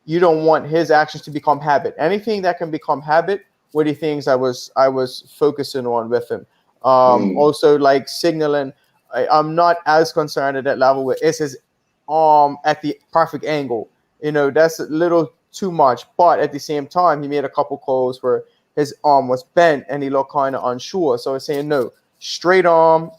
you don't want his actions to become habit. Anything that can become habit were the things I was focusing on with him. Also, like signaling, I'm not as concerned at that level with it's his arm at the perfect angle. That's a little too much, but at the same time, he made a couple calls where his arm was bent and he looked kind of unsure. So I was saying, no, straight arm,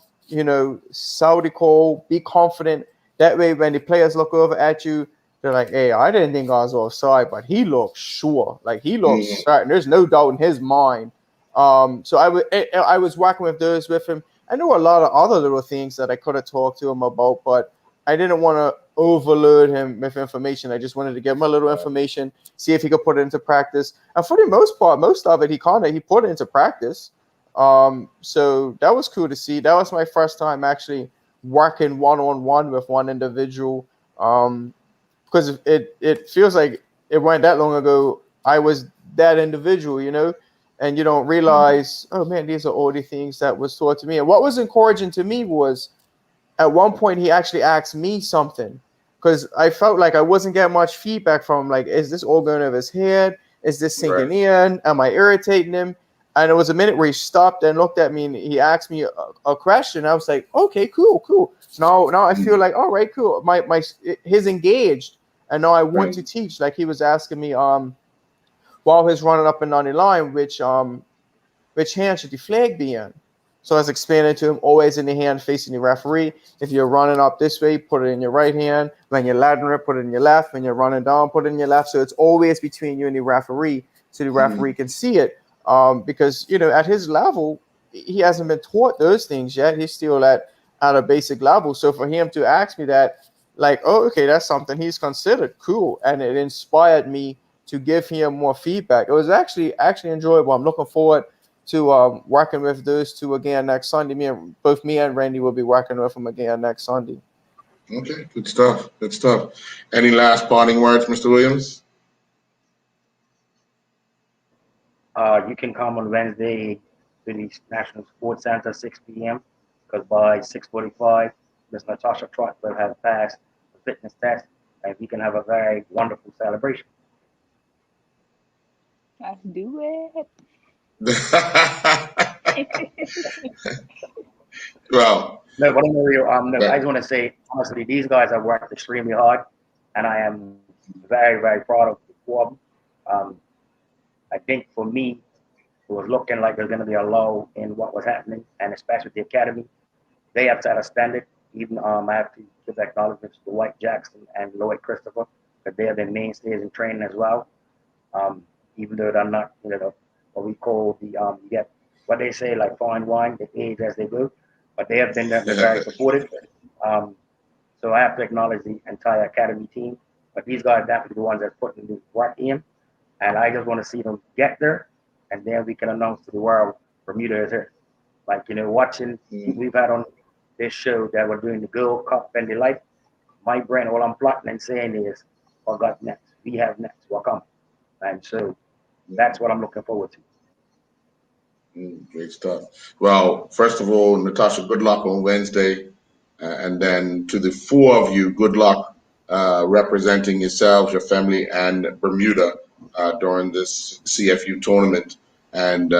sound the call, be confident. That way, when the players look over at you, they're like, hey, I didn't think I was offside, but he looks sure. Like, he looks certain. There's no doubt in his mind. So I was working with those with him. I know a lot of other little things that I could have talked to him about, but I didn't want to overload him with information. I just wanted to give him a little information, see if he could put it into practice. And for the most part, most of it, he put it into practice. So that was cool to see. That was my first time actually working one-on-one with one individual. Because it feels like it wasn't that long ago I was that individual, and you don't realize, oh man, these are all the things that was taught to me. And what was encouraging to me was at one point he actually asked me something because I felt like I wasn't getting much feedback from him. Like, is this all going over his head? Is this sinking in? Am I irritating him? And it was a minute where he stopped and looked at me and he asked me a question. I was like, okay, cool. So now I feel like, all right, cool. He's engaged, and now I want to teach. Like he was asking me while he's running up and down the line, which hand should the flag be in? So I was explaining to him, always in the hand facing the referee. If you're running up this way, put it in your right hand. When you're lateral, put it in your left. When you're running down, put it in your left. So it's always between you and the referee, so the referee can see it. Because at his level, he hasn't been taught those things yet. He's still at a basic level. So for him to ask me that, like, oh, okay, that's something he's considered, cool, and it inspired me to give him more feedback. It was actually enjoyable. I'm looking forward to working with those two again next Sunday. Both me and Randy will be working with them again next Sunday. Okay, good stuff. Any last parting words, Mr. Williams? You can come on Wednesday to the National Sports Center 6 p.m. because by 6:45, Ms. Natasha Trott will have passed the fitness test, and we can have a very wonderful celebration. Let's do it. Well, no, but I just want to say honestly, these guys have worked extremely hard, and I am very, very proud of the four of them. I think for me, it was looking like there's going to be a lull in what was happening, and especially with the academy, they have set a standard. Even I have to give acknowledgments to White Jackson and Lloyd Christopher, because they have been mainstays in training as well. Even though they're not, what we call the you get what they say like fine wine, they age as they go, but they have been very supportive. So I have to acknowledge the entire academy team, but these guys are definitely the ones that putting the work in, and I just want to see them get there, and then we can announce to the world Bermuda is here. Like watching we've had on this show that we're doing the Girl Cup and the like. My brain, all I'm plotting and saying is, what got next? We have next. What come? And so that's what I'm looking forward to. Great stuff. Well, first of all, Natasha, good luck on Wednesday. And then to the four of you, good luck representing yourselves, your family, and Bermuda during this CFU tournament. And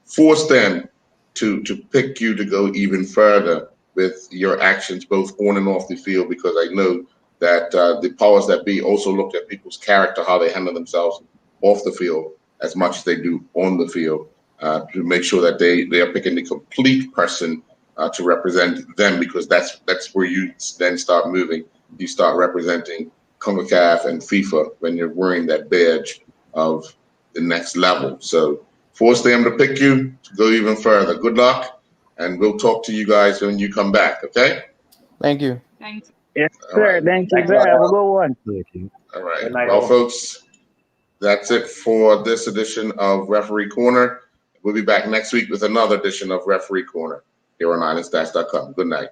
force them to pick you to go even further with your actions, both on and off the field, because I know that the powers that be also look at people's character, how they handle themselves off the field as much as they do on the field, to make sure that they are picking the complete person to represent them, because that's where you then start moving. You start representing CONCACAF and FIFA when you're wearing that badge of the next level. So force them to pick you to go even further. Good luck, and we'll talk to you guys when you come back, okay? Thank you. Thanks. Yes, All sir. right. Thank you, sir. Have a good one. Thank you. All right. Good night, Well, all. folks, that's it for this edition of Referee Corner. We'll be back next week with another edition of Referee Corner here on IslandStats.com. Good night.